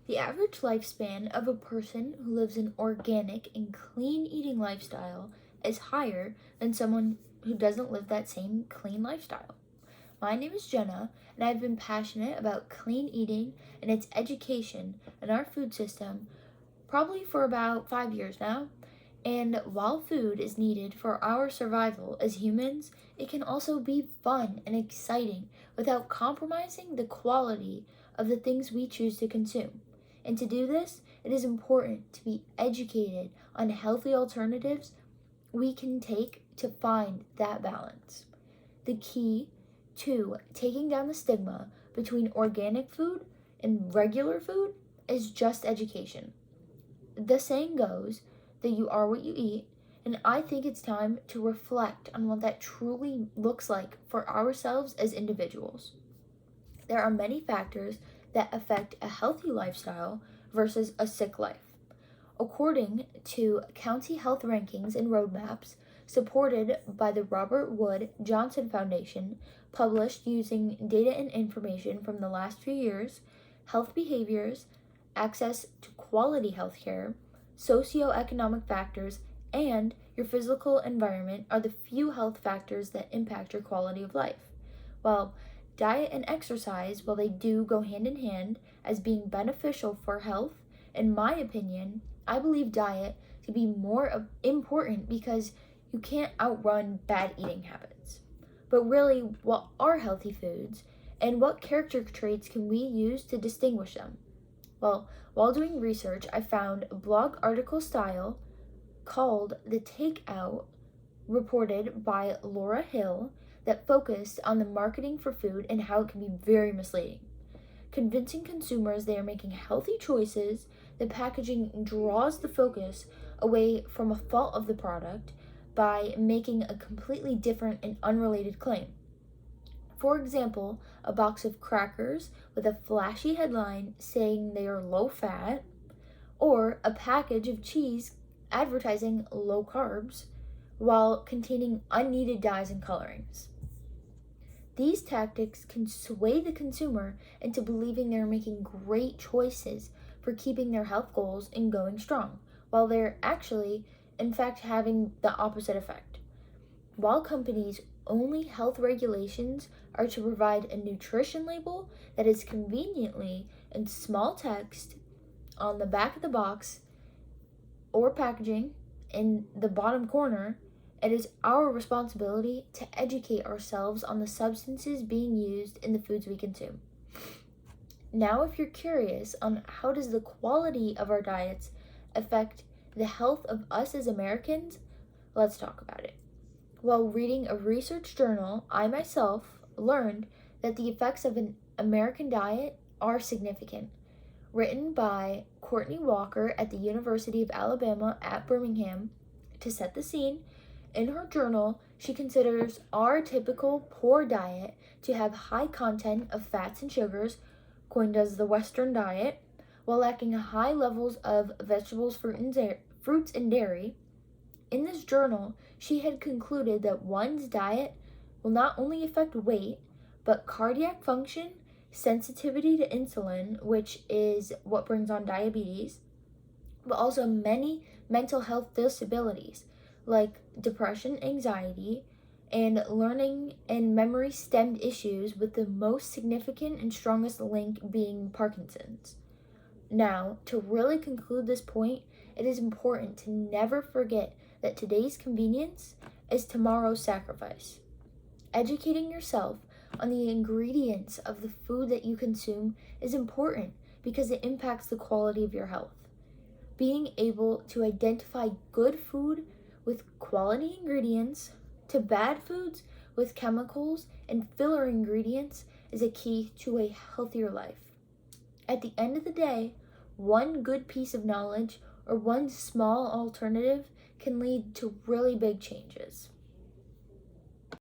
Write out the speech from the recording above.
The average lifespan of a person who lives an organic and clean eating lifestyle is higher than someone who doesn't live that same clean lifestyle. My name is Jenna, and I've been passionate about clean eating and its education in our food system probably for about 5 years now. And while food is needed for our survival as humans, it can also be fun and exciting without compromising the quality of the things we choose to consume. And to do this, it is important to be educated on healthy alternatives we can take to find that balance. The key to taking down the stigma between organic food and regular food is just education. The saying goes that you are what you eat, and I think it's time to reflect on what that truly looks like for ourselves as individuals. There are many factors that affect a healthy lifestyle versus a sick life. According to county health rankings and roadmaps supported by the Robert Wood Johnson Foundation, published using data and information from the last few years, health behaviors, access to quality health care, socioeconomic factors, and your physical environment are the few health factors that impact your quality of life. While diet and exercise, while they do go hand in hand as being beneficial for health, in my opinion, I believe diet to be more important because you can't outrun bad eating habits. But really, what are healthy foods and what character traits can we use to distinguish them? Well, while doing research, I found a blog article style called The Takeout, reported by Laura Hill, that focused on the marketing for food and how it can be very misleading. Convincing consumers they are making healthy choices, the packaging draws the focus away from a fault of the product by making a completely different and unrelated claim. For example, a box of crackers with a flashy headline saying they are low fat, or a package of cheese advertising low carbs while containing unneeded dyes and colorings. These tactics can sway the consumer into believing they're making great choices for keeping their health goals and going strong, while they're actually, in fact, having the opposite effect. While companies' only health regulations are to provide a nutrition label that is conveniently in small text on the back of the box or packaging in the bottom corner, it is our responsibility to educate ourselves on the substances being used in the foods we consume. Now, if you're curious on how does the quality of our diets affect the health of us as Americans, let's talk about it. While reading a research journal, I myself learned that the effects of an American diet are significant. Written by Courtney Walker at the University of Alabama at Birmingham, to set the scene, in her journal, she considers our typical poor diet to have high content of fats and sugars, coined as the Western diet, while lacking high levels of vegetables, fruits, and dairy. In this journal, she had concluded that one's diet will not only affect weight, but cardiac function, sensitivity to insulin, which is what brings on diabetes, but also many mental health disabilities like depression, anxiety, and learning and memory stemmed issues, with the most significant and strongest link being Parkinson's. Now, to really conclude this point, it is important to never forget that today's convenience is tomorrow's sacrifice. Educating yourself on the ingredients of the food that you consume is important because it impacts the quality of your health. Being able to identify good food with quality ingredients to bad foods with chemicals and filler ingredients is a key to a healthier life. At the end of the day, one good piece of knowledge or one small alternative can lead to really big changes.